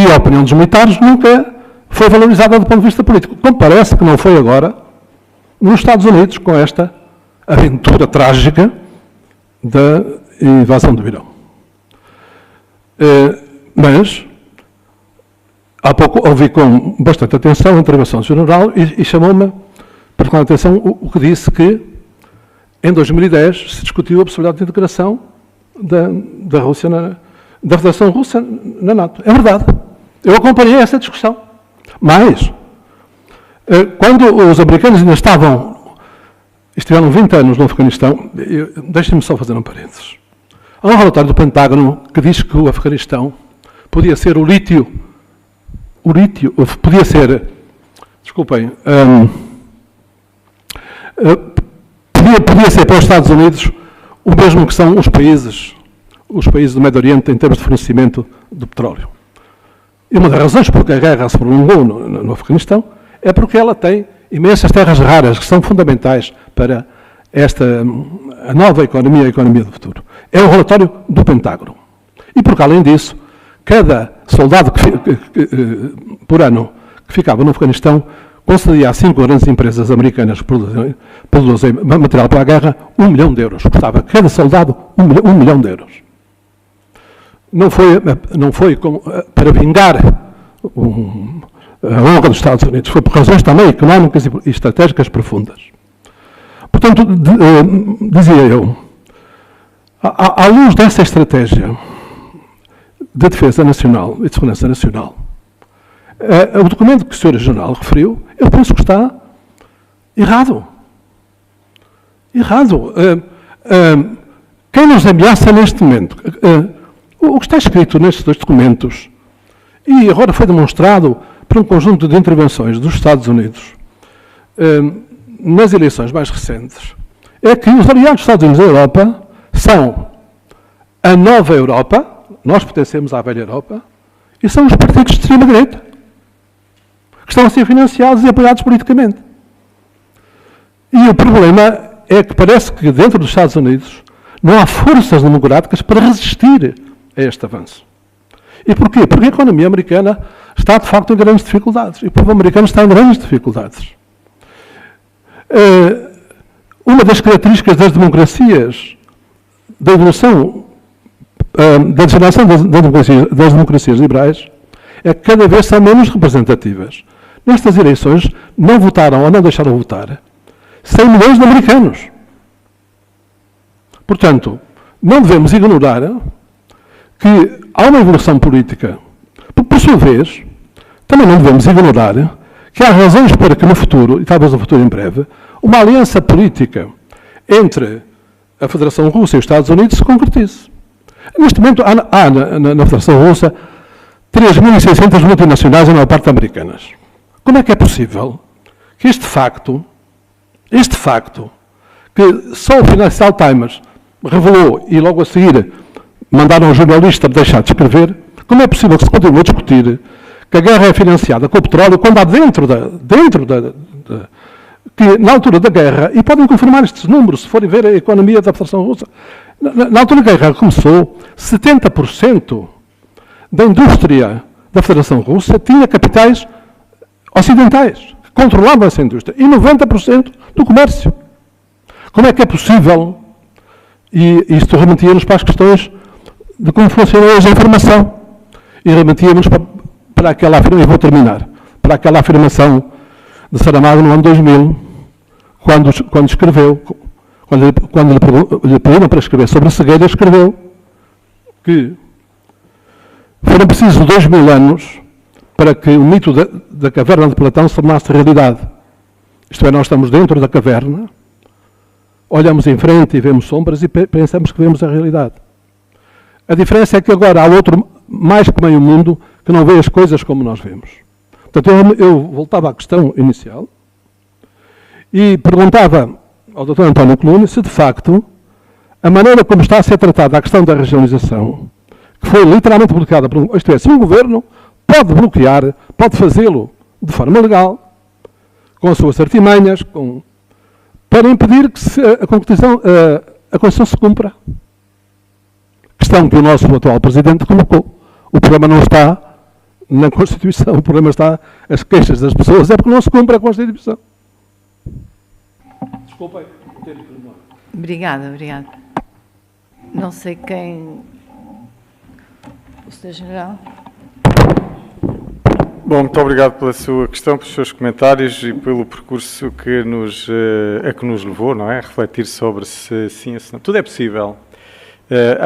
e a opinião dos militares nunca foi valorizada do ponto de vista político. Como parece que não foi agora nos Estados Unidos, com esta aventura trágica da invasão do Irão. Mas, há pouco ouvi com bastante atenção a intervenção do general e chamou-me particular atenção o que disse que em 2010 se discutiu a possibilidade de integração da Rússia da Federação Russa na NATO. É verdade. Eu acompanhei essa discussão. Mas, quando os americanos ainda estiveram 20 anos no Afeganistão, deixem-me só fazer um parênteses. Há um relatório do Pentágono que diz que o Afeganistão podia ser podia ser, desculpem, podia ser para os Estados Unidos o mesmo que são os países do Médio Oriente em termos de fornecimento de petróleo. E uma das razões por que a guerra se prolongou no Afeganistão é porque ela tem imensas terras raras que são fundamentais para a nova economia, a economia do futuro. É o relatório do Pentágono. E porque, além disso, cada soldado por ano que ficava no Afeganistão concedia a 5 grandes empresas americanas que produzem material para a guerra 1 milhão de euros. Custava cada soldado 1 milhão de euros. Não foi para vingar a honra dos Estados Unidos, foi por razões também económicas e estratégicas profundas. Portanto, dizia eu, à luz dessa estratégia de defesa nacional e de segurança nacional, o documento que o Sr. General referiu, eu penso que está errado. Errado. Quem nos ameaça neste momento? O que está escrito nestes 2 documentos, e agora foi demonstrado por um conjunto de intervenções dos Estados Unidos nas eleições mais recentes, é que os aliados dos Estados Unidos da Europa são a nova Europa, nós pertencemos à velha Europa, e são os partidos de extrema-direita, que estão a ser financiados e apoiados politicamente. E o problema é que parece que dentro dos Estados Unidos não há forças democráticas para resistir a este avanço. E porquê? Porque a economia americana está, de facto, em grandes dificuldades. E o povo americano está em grandes dificuldades. Uma das características das democracias, da evolução, da degeneração das democracias liberais, é que cada vez são menos representativas. Nestas eleições, não votaram ou não deixaram votar 100 milhões de americanos. Portanto, não devemos ignorar que há uma evolução política. Por sua vez, também não devemos ignorar que há razões para que no futuro, e talvez no futuro em breve, uma aliança política entre a Federação Russa e os Estados Unidos se concretize. Neste momento, há na Federação Russa 3.600 multinacionais, a maior parte americanas. Como é que é possível que este facto, que só o Financial Times revelou e logo a seguir mandaram um jornalista deixar de escrever, como é possível que se continue a discutir que a guerra é financiada com o petróleo quando há que na altura da guerra, e podem confirmar estes números se forem ver a economia da Federação Russa, na altura da guerra começou, 70% da indústria da Federação Russa tinha capitais ocidentais, que controlavam essa indústria, e 90% do comércio. Como é que é possível, e isto remetia-nos para as questões de como funciona hoje a informação, e remetia-nos para aquela afirmação, e vou terminar, para aquela afirmação de Saramago no ano 2000, quando escreveu, quando lhe pediram para escrever sobre a cegueira, escreveu que foram precisos 2000 anos para que o mito da caverna de Platão se tornasse realidade. Isto é, nós estamos dentro da caverna, olhamos em frente e vemos sombras e pensamos que vemos a realidade. A diferença é que agora há outro, mais que meio mundo, que não vê as coisas como nós vemos. Portanto, eu voltava à questão inicial e perguntava ao Dr. António Coluna se, de facto, a maneira como está a ser tratada a questão da regionalização, que foi literalmente bloqueada, isto é, se um governo pode bloquear, pode fazê-lo de forma legal, com as suas artimanhas, para impedir que a Constituição se cumpra. Questão que o nosso atual Presidente colocou. O problema não está na Constituição. O problema está, as queixas das pessoas é porque não se cumpre a Constituição. Desculpem. Obrigada. Não sei quem... O Sr. General? Bom, muito obrigado pela sua questão, pelos seus comentários e pelo percurso a que nos levou, não é? A refletir sobre se sim ou se não. Tudo é possível.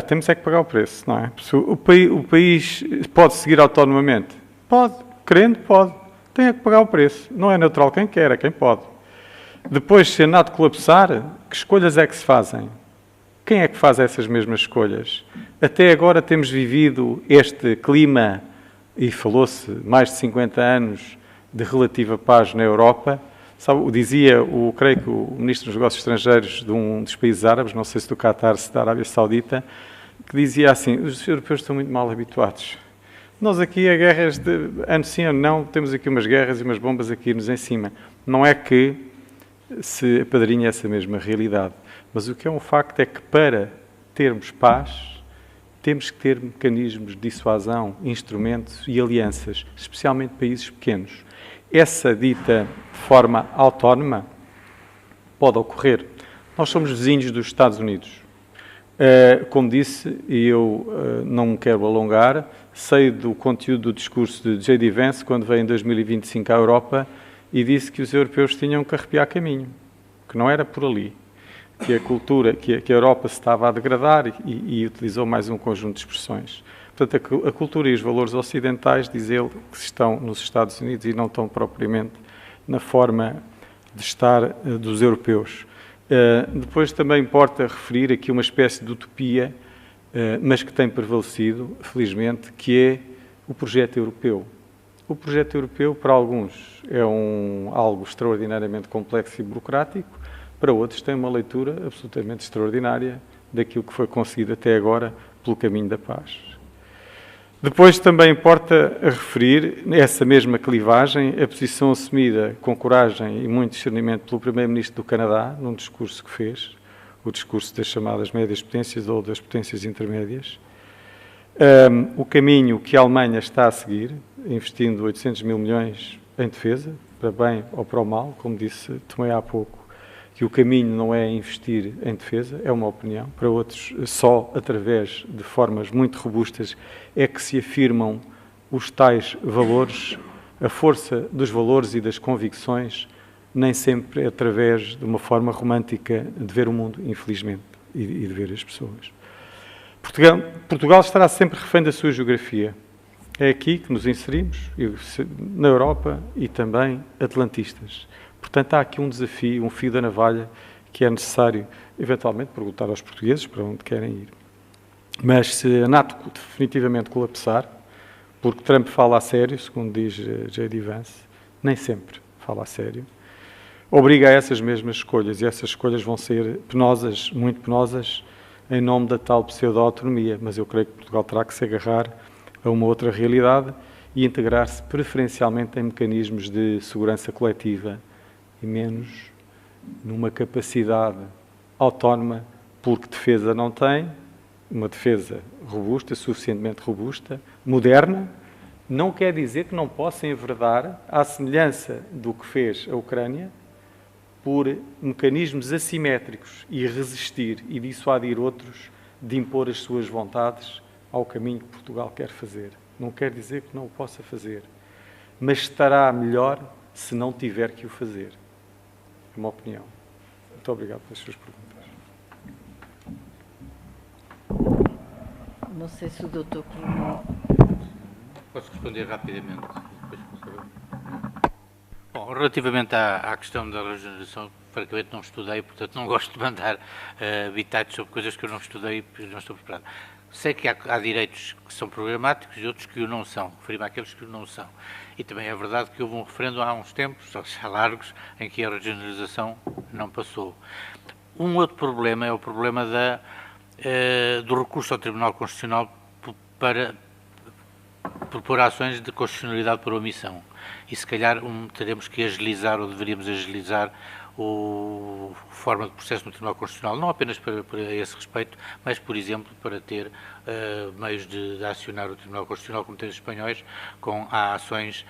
Temos é que pagar o preço, não é? O país pode seguir autonomamente? Pode. Querendo, pode. Tem é que pagar o preço. Não é neutral quem quer, é quem pode. Depois, se a NATO colapsar, que escolhas é que se fazem? Quem é que faz essas mesmas escolhas? Até agora temos vivido este clima, e falou-se mais de 50 anos de relativa paz na Europa. Sabe, creio que o Ministro dos Negócios Estrangeiros de um dos países árabes, não sei se do Qatar, se da Arábia Saudita, que dizia assim, os europeus estão muito mal habituados. Nós aqui a guerras de ano sim, ano não, temos aqui umas guerras e umas bombas aqui-nos em cima. Não é que se apadrinha essa mesma realidade. Mas o que é um facto é que para termos paz, temos que ter mecanismos de dissuasão, instrumentos e alianças, especialmente países pequenos. Essa dita forma autónoma pode ocorrer. Nós somos vizinhos dos Estados Unidos. Como disse, e eu não me quero alongar, sei do conteúdo do discurso de J.D. Vance, quando veio em 2025 à Europa, e disse que os europeus tinham que arrepiar caminho, que não era por ali, que a cultura, que a Europa se estava a degradar e utilizou mais um conjunto de expressões. Portanto, a cultura e os valores ocidentais, diz ele, que estão nos Estados Unidos e não estão propriamente na forma de estar dos europeus. Depois também importa referir aqui uma espécie de utopia, mas que tem prevalecido, felizmente, que é o projeto europeu. O projeto europeu, para alguns, é algo extraordinariamente complexo e burocrático, para outros tem uma leitura absolutamente extraordinária daquilo que foi conseguido até agora pelo caminho da paz. Depois também importa referir, essa mesma clivagem, a posição assumida com coragem e muito discernimento pelo Primeiro-Ministro do Canadá, num discurso que fez, o discurso das chamadas médias potências ou das potências intermédias. O caminho que a Alemanha está a seguir, investindo 800 mil milhões em defesa, para bem ou para o mal, como disse também há pouco, que o caminho não é investir em defesa, é uma opinião. Para outros, só através de formas muito robustas é que se afirmam os tais valores, a força dos valores e das convicções, nem sempre é através de uma forma romântica de ver o mundo, infelizmente, e de ver as pessoas. Portugal estará sempre refém da sua geografia. É aqui que nos inserimos, na Europa e também atlantistas. Portanto, há aqui um desafio, um fio da navalha, que é necessário, eventualmente, perguntar aos portugueses para onde querem ir. Mas se a NATO definitivamente colapsar, porque Trump fala a sério, segundo diz J.D. Vance, nem sempre fala a sério, obriga a essas mesmas escolhas, e essas escolhas vão ser penosas, muito penosas, em nome da tal pseudo-autonomia, mas eu creio que Portugal terá que se agarrar a uma outra realidade e integrar-se preferencialmente em mecanismos de segurança coletiva e menos numa capacidade autónoma, porque defesa não tem, uma defesa robusta, suficientemente robusta, moderna, não quer dizer que não possa enverdar, à semelhança do que fez a Ucrânia, por mecanismos assimétricos e resistir e dissuadir outros de impor as suas vontades ao caminho que Portugal quer fazer. Não quer dizer que não o possa fazer, mas estará melhor se não tiver que o fazer. É uma opinião. Muito obrigado pelas suas perguntas. Não sei se o doutor Coronel... Posso responder rapidamente? Bom, relativamente à questão da regeneração, francamente não estudei, portanto não gosto de mandar bitates sobre coisas que eu não estudei e não estou preparado. Sei que há direitos que são programáticos e outros que o não são, refiro-me àqueles que o não são. E também é verdade que houve um referendo há uns tempos, já largos, em que a regeneralização não passou. Um outro problema é o problema do recurso ao Tribunal Constitucional para propor ações de constitucionalidade por omissão. E se calhar teremos que agilizar, ou deveríamos agilizar, forma de processo no Tribunal Constitucional, não apenas para esse respeito, mas, por exemplo, para ter meios de acionar o Tribunal Constitucional, como tem os espanhóis, com ações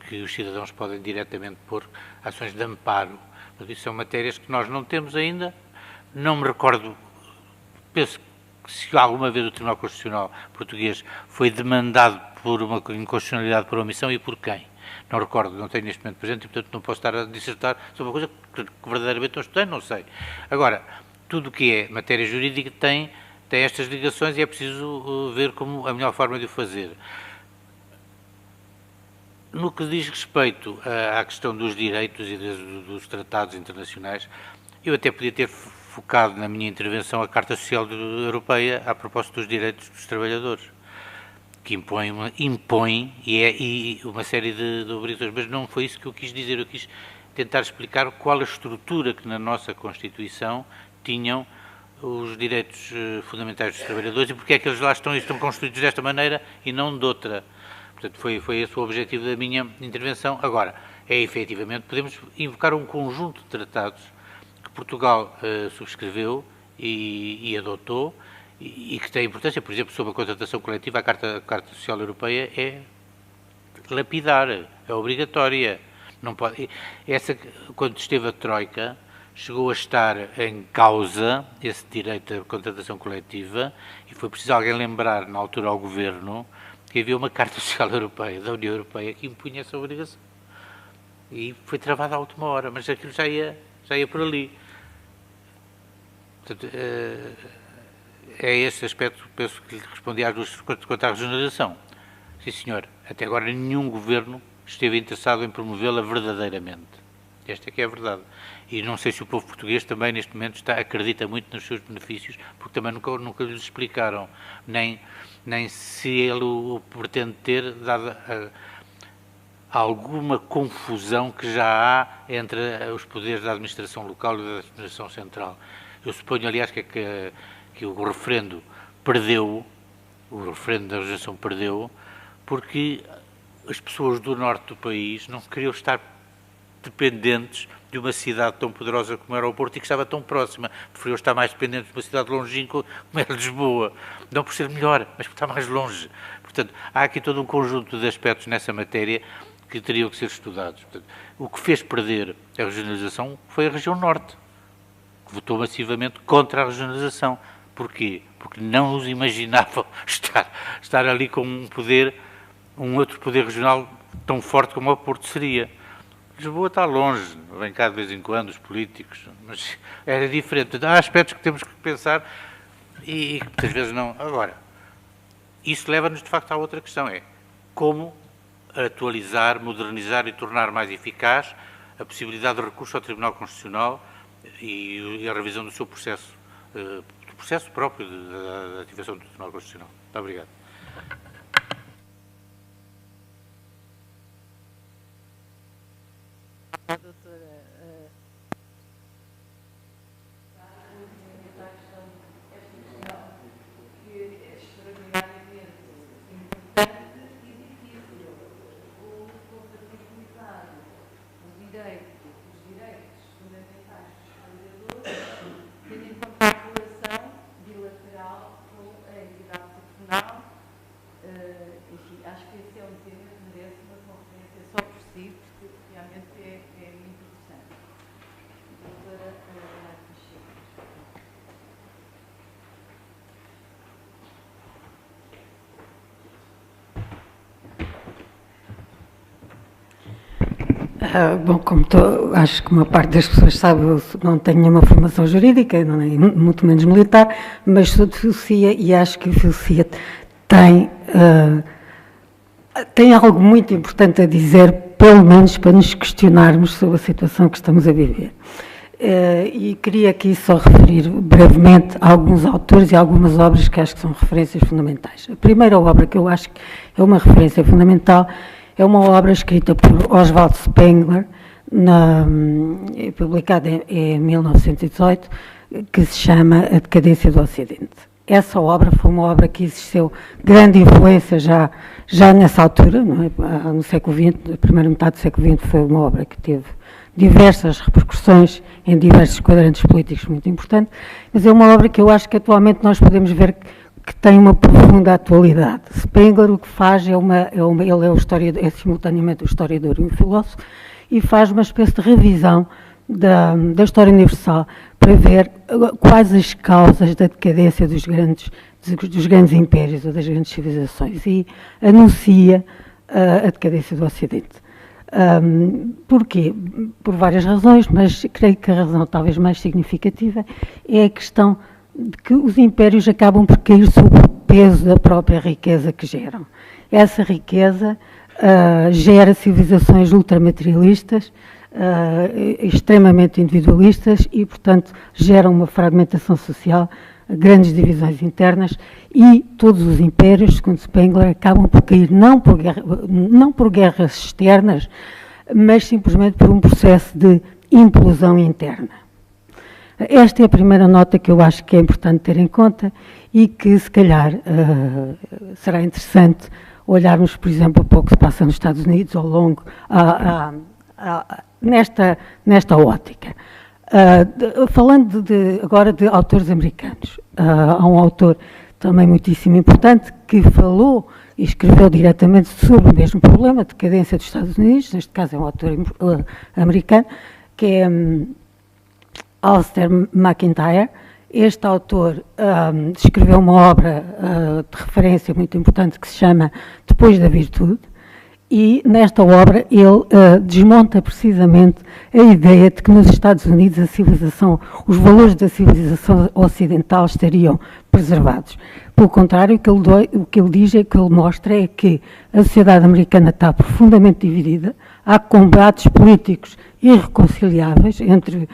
que os cidadãos podem diretamente pôr, ações de amparo. Isso são matérias que nós não temos ainda. Não me recordo, penso que se alguma vez o Tribunal Constitucional português foi demandado por uma inconstitucionalidade por omissão e por quem. Não recordo, não tenho neste momento presente e, portanto, não posso estar a dissertar sobre uma coisa que verdadeiramente não estudei, não sei. Agora, tudo o que é matéria jurídica tem estas ligações e é preciso ver como a melhor forma de o fazer. No que diz respeito à questão dos direitos e dos tratados internacionais, eu até podia ter focado na minha intervenção a Carta Social Europeia a propósito dos direitos dos trabalhadores, que impõe uma série de obrigações, mas não foi isso que eu quis dizer. Eu quis tentar explicar qual a estrutura que na nossa Constituição tinham os direitos fundamentais dos trabalhadores e porque é que eles lá estão constituídos desta maneira e não de outra. Portanto, foi esse o objetivo da minha intervenção. Agora, efetivamente, podemos invocar um conjunto de tratados que Portugal subscreveu e adotou, e que tem importância, por exemplo, sobre a contratação coletiva, a Carta Social Europeia é lapidar, é obrigatória. Não pode, quando esteve a Troika, chegou a estar em causa esse direito à contratação coletiva e foi preciso alguém lembrar, na altura, ao Governo que havia uma Carta Social Europeia, da União Europeia, que impunha essa obrigação. E foi travada à última hora, mas aquilo já ia por ali. Portanto, é esse aspecto, penso que lhe respondi às duas quanto à regionalização. Sim, senhor. Até agora nenhum governo esteve interessado em promovê-la verdadeiramente. Esta é que é a verdade. E não sei se o povo português também, neste momento, acredita muito nos seus benefícios, porque também nunca lhes explicaram, nem se ele o pretende ter, dada alguma confusão que já há entre os poderes da administração local e da administração central. Eu suponho, aliás, que o referendo perdeu, o referendo da legislação perdeu, porque as pessoas do norte do país não queriam estar dependentes de uma cidade tão poderosa como era o Porto e que estava tão próxima. Preferiam estar mais dependentes de uma cidade longínqua como era Lisboa. Não por ser melhor, mas por estar mais longe. Portanto, há aqui todo um conjunto de aspectos nessa matéria que teriam que ser estudados. Portanto, o que fez perder a regionalização foi a região norte, que votou massivamente contra a regionalização. Porquê? Porque não os imaginavam estar ali com um outro poder regional tão forte como o Porto seria. Lisboa está longe, vem cá de vez em quando os políticos, mas era diferente. Portanto, há aspectos que temos que pensar e que muitas vezes não. Agora, isso leva-nos de facto à outra questão, é como atualizar, modernizar e tornar mais eficaz a possibilidade de recurso ao Tribunal Constitucional e a revisão do seu processo, do processo próprio da ativação do Tribunal Constitucional. Muito obrigado. Bom, acho que uma parte das pessoas sabe, eu não tenho nenhuma formação jurídica, não é, muito menos militar, mas sou de Filosofia e acho que a Filosofia tem algo muito importante a dizer, pelo menos para nos questionarmos sobre a situação que estamos a viver. E queria aqui só referir brevemente a alguns autores e algumas obras que acho que são referências fundamentais. A primeira obra que eu acho que é uma referência fundamental é uma obra escrita por Oswald Spengler, publicada em 1918, que se chama A Decadência do Ocidente. Essa obra foi uma obra que exerceu grande influência já nessa altura, não é? No século XX, a primeira metade do século XX foi uma obra que teve diversas repercussões em diversos quadrantes políticos muito importantes, mas é uma obra que eu acho que atualmente nós podemos ver que tem uma profunda atualidade. Spengler o que faz ele é o historiador, é simultaneamente o historiador e o filósofo, e faz uma espécie de revisão da história universal para ver quais as causas da decadência dos grandes impérios ou das grandes civilizações, e anuncia a decadência do Ocidente. Porquê? Por várias razões, mas creio que a razão talvez mais significativa é a questão de que os impérios acabam por cair sob o peso da própria riqueza que geram. Essa riqueza gera civilizações ultramaterialistas, extremamente individualistas e, portanto, geram uma fragmentação social, grandes divisões internas, e todos os impérios, segundo Spengler, acabam por cair não por guerras externas, mas simplesmente por um processo de implosão interna. Esta é a primeira nota que eu acho que é importante ter em conta e que, se calhar, será interessante olharmos, por exemplo, para o que se passa nos Estados Unidos ao longo, nesta ótica. Falando agora de autores americanos, há um autor também muitíssimo importante que falou e escreveu diretamente sobre o mesmo problema, a decadência dos Estados Unidos, neste caso é um autor americano, que é Alistair McIntyre. Este autor escreveu uma obra de referência muito importante que se chama Depois da Virtude, e nesta obra ele desmonta precisamente a ideia de que nos Estados Unidos os valores da civilização ocidental estariam preservados. Pelo contrário, o que ele diz, que ele mostra é que a sociedade americana está profundamente dividida, há combates políticos irreconciliáveis entre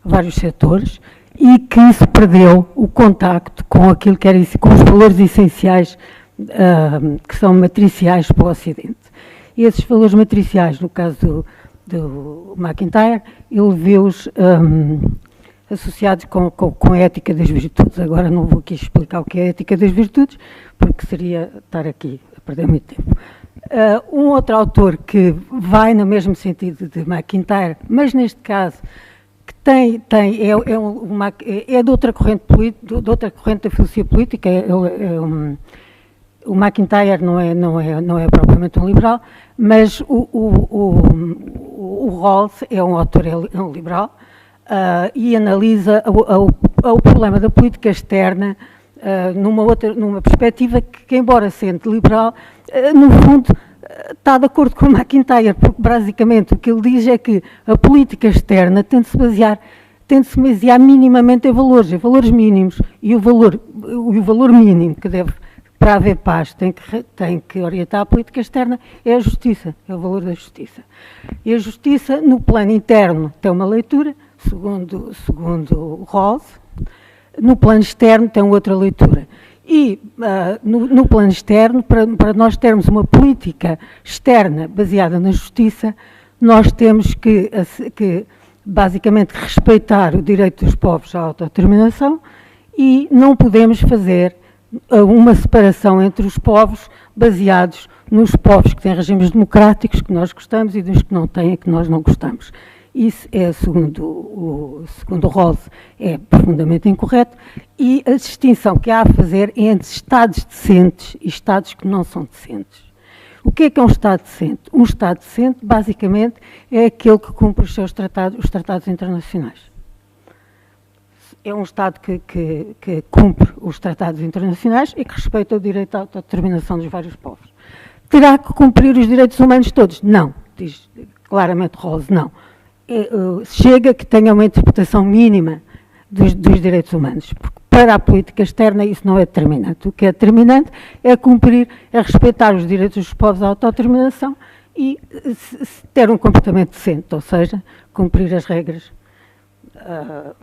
vários setores, e que se perdeu o contacto com aquilo que com os valores essenciais que são matriciais para o Ocidente. E esses valores matriciais, no caso do McIntyre, ele vê-os associados com a ética das virtudes. Agora não vou aqui explicar o que é a ética das virtudes, porque seria estar aqui a perder muito tempo. Um outro autor que vai no mesmo sentido de McIntyre, mas neste caso que é de outra corrente da filosofia política, o McIntyre não é propriamente um liberal, mas o Rawls é um autor liberal, e analisa o problema da política externa numa perspectiva que, embora sendo liberal, no fundo está de acordo com o McIntyre, porque basicamente o que ele diz é que a política externa tem de se basear minimamente em valores mínimos, e o valor mínimo que deve, para haver paz, tem que orientar a política externa é a justiça, é o valor da justiça. E a justiça, no plano interno, tem uma leitura, segundo Rawls, no plano externo tem outra leitura. E no plano externo, para nós termos uma política externa baseada na justiça, nós temos que basicamente respeitar o direito dos povos à autodeterminação, e não podemos fazer uma separação entre os povos baseados nos povos que têm regimes democráticos, que nós gostamos, e dos que não têm, que nós não gostamos. Isso é, segundo Rawls, é profundamente incorreto, e a distinção que há a fazer é entre Estados decentes e Estados que não são decentes. O que é um Estado decente? Um Estado decente, basicamente, é aquele que cumpre os tratados internacionais. É um Estado que cumpre os tratados internacionais e que respeita o direito à autodeterminação dos vários povos. Terá que cumprir os direitos humanos todos? Não, diz claramente Rawls, não. Chega que tenha uma interpretação mínima dos direitos humanos, porque para a política externa isso não é determinante. O que é determinante é respeitar os direitos dos povos à autodeterminação e ter um comportamento decente, ou seja, cumprir as regras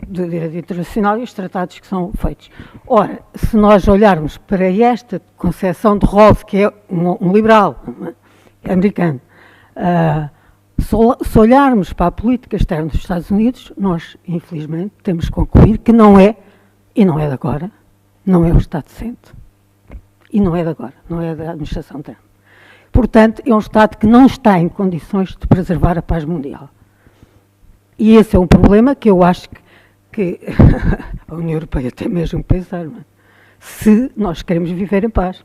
do direito internacional e os tratados que são feitos. Ora, se nós olharmos para esta concepção de Rawls, que é um liberal americano, se olharmos para a política externa dos Estados Unidos, nós, infelizmente, temos que concluir que não é, e não é de agora, não é o Estado decente. E não é de agora, não é da administração Trump. Portanto, é um Estado que não está em condições de preservar a paz mundial. E esse é um problema que eu acho que a União Europeia tem mesmo que pensar, não é? Se nós queremos viver em paz.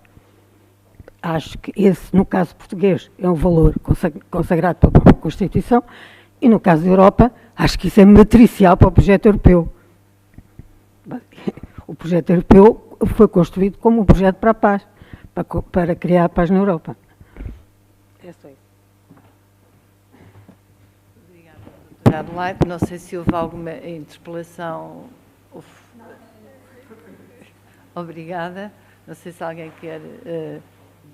Acho que esse, no caso português, é um valor consagrado pela própria Constituição, e no caso da Europa, acho que isso é matricial para o projeto europeu. O projeto europeu foi construído como um projeto para a paz, para criar a paz na Europa. É só isso. Obrigada, doutora Adelaide. Não sei se houve alguma interpelação. Obrigada. Não sei se alguém quer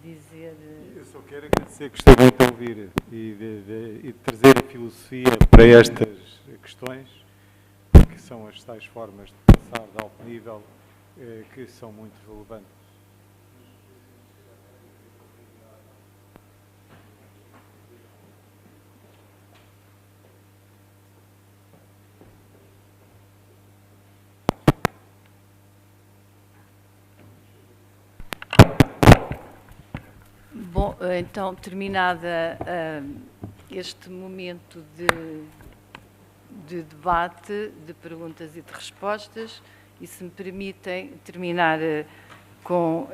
dizer... Eu só quero agradecer que gostei muito de ouvir e de trazer a filosofia para estas questões, que são as tais formas de pensar de alto nível, que são muito relevantes. Bom, então, terminada este momento de debate, de perguntas e de respostas, e se me permitem terminar com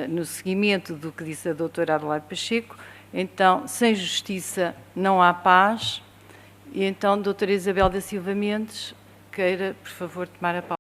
no seguimento do que disse a doutora Adelaide Pacheco, então, sem justiça não há paz, e então, doutora Isabel da Silva Mendes, queira, por favor, tomar a palavra.